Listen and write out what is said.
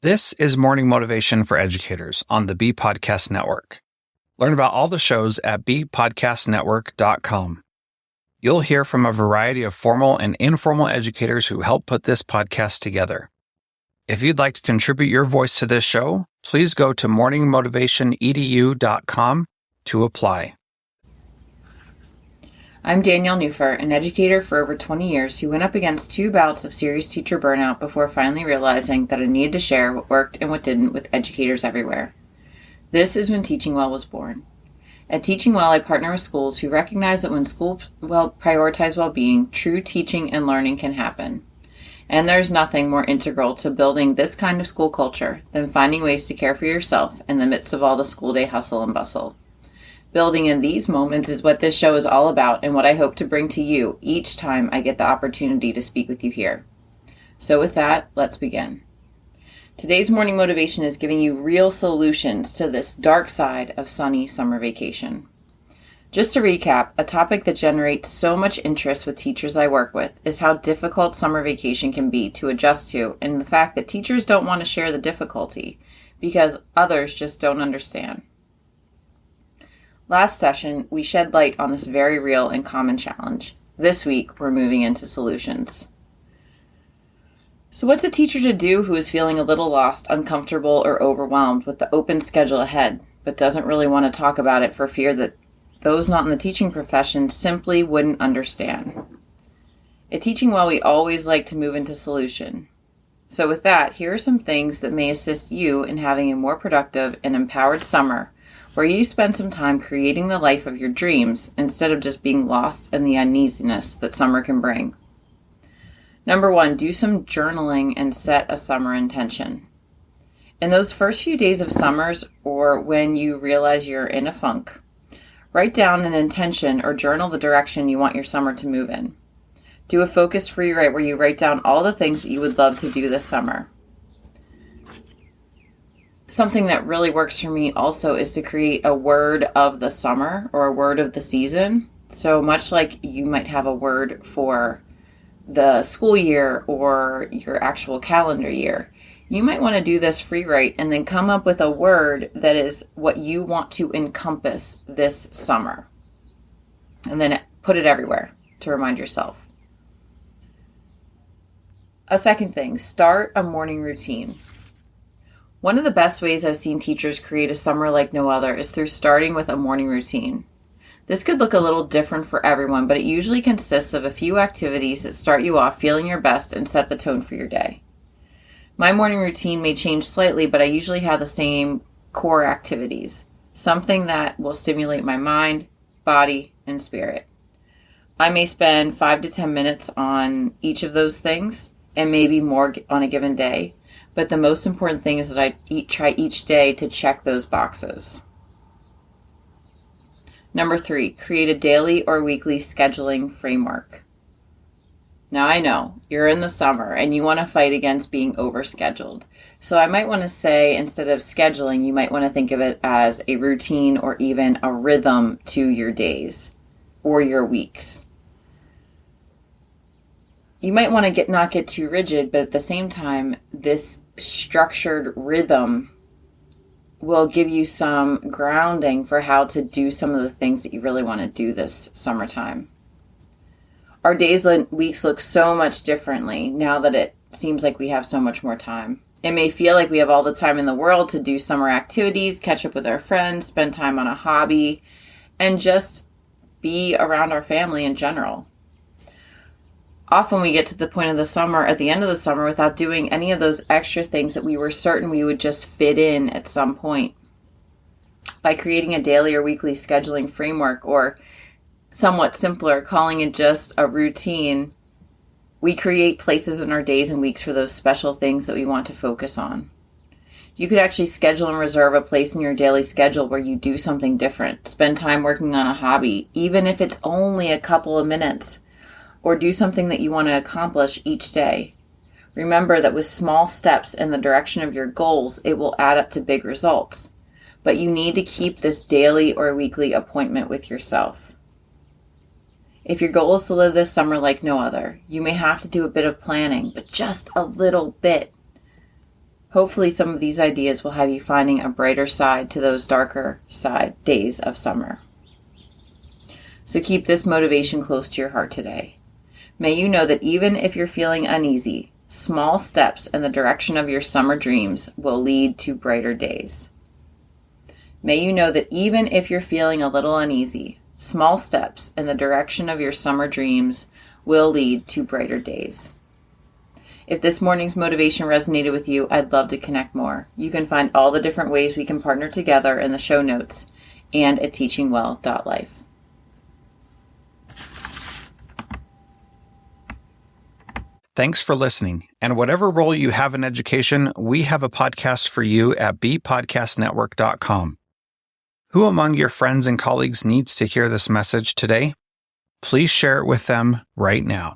This is Morning Motivation for Educators on the Bee Podcast Network. Learn about all the shows at beepodcastnetwork.com. You'll hear from a variety of formal and informal educators who help put this podcast together. If you'd like to contribute your voice to this show, please go to morningmotivationedu.com to apply. I'm Danielle Newfer, an educator for over 20 years who went up against 2 bouts of serious teacher burnout before finally realizing that I needed to share what worked and what didn't with educators everywhere. This is when Teaching Well was born. At Teaching Well, I partner with schools who recognize that when schools prioritize well-being, true teaching and learning can happen. And there's nothing more integral to building this kind of school culture than finding ways to care for yourself in the midst of all the school day hustle and bustle. Building in these moments is what this show is all about and what I hope to bring to you each time I get the opportunity to speak with you here. So with that, let's begin. Today's morning motivation is giving you real solutions to this dark side of sunny summer vacation. Just to recap, a topic that generates so much interest with teachers I work with is how difficult summer vacation can be to adjust to, and the fact that teachers don't want to share the difficulty because others just don't understand. Last session, we shed light on this very real and common challenge. This week, we're moving into solutions. So what's a teacher to do who is feeling a little lost, uncomfortable, or overwhelmed with the open schedule ahead, but doesn't really want to talk about it for fear that those not in the teaching profession simply wouldn't understand? At Teaching Well, we always like to move into solution. So with that, here are some things that may assist you in having a more productive and empowered summer where you spend some time creating the life of your dreams instead of just being lost in the uneasiness that summer can bring. Number 1, do some journaling and set a summer intention. In those first few days of summers or when you realize you're in a funk, write down an intention or journal the direction you want your summer to move in. Do a focus free write where you write down all the things that you would love to do this summer. Something that really works for me also is to create a word of the summer or a word of the season. So much like you might have a word for the school year or your actual calendar year, you might want to do this free write and then come up with a word that is what you want to encompass this summer. And then put it everywhere to remind yourself. A second thing, start a morning routine. One of the best ways I've seen teachers create a summer like no other is through starting with a morning routine. This could look a little different for everyone, but it usually consists of a few activities that start you off feeling your best and set the tone for your day. My morning routine may change slightly, but I usually have the same core activities, something that will stimulate my mind, body, and spirit. I may spend 5 to 10 minutes on each of those things and maybe more on a given day. But the most important thing is that I try each day to check those boxes. Number 3, create a daily or weekly scheduling framework. Now I know you're in the summer and you want to fight against being overscheduled. So I might want to say instead of scheduling, you might want to think of it as a routine or even a rhythm to your days or your weeks. You might want to not get too rigid, but at the same time, this structured rhythm will give you some grounding for how to do some of the things that you really want to do this summertime. Our days and weeks look so much differently now that it seems like we have so much more time. It may feel like we have all the time in the world to do summer activities, catch up with our friends, spend time on a hobby, and just be around our family in general. Often we get to the point of the summer, at the end of the summer, without doing any of those extra things that we were certain we would just fit in at some point. By creating a daily or weekly scheduling framework, or somewhat simpler, calling it just a routine, we create places in our days and weeks for those special things that we want to focus on. You could actually schedule and reserve a place in your daily schedule where you do something different. Spend time working on a hobby, even if it's only a couple of minutes. Or do something that you want to accomplish each day. Remember that with small steps in the direction of your goals, it will add up to big results. But you need to keep this daily or weekly appointment with yourself. If your goal is to live this summer like no other, you may have to do a bit of planning, but just a little bit. Hopefully some of these ideas will have you finding a brighter side to those darker days of summer. So keep this motivation close to your heart today. May you know that even if you're feeling uneasy, small steps in the direction of your summer dreams will lead to brighter days. May you know that even if you're feeling a little uneasy, small steps in the direction of your summer dreams will lead to brighter days. If this morning's motivation resonated with you, I'd love to connect more. You can find all the different ways we can partner together in the show notes and at teachingwell.life. Thanks for listening. And whatever role you have in education, we have a podcast for you at bpodcastnetwork.com. Who among your friends and colleagues needs to hear this message today? Please share it with them right now.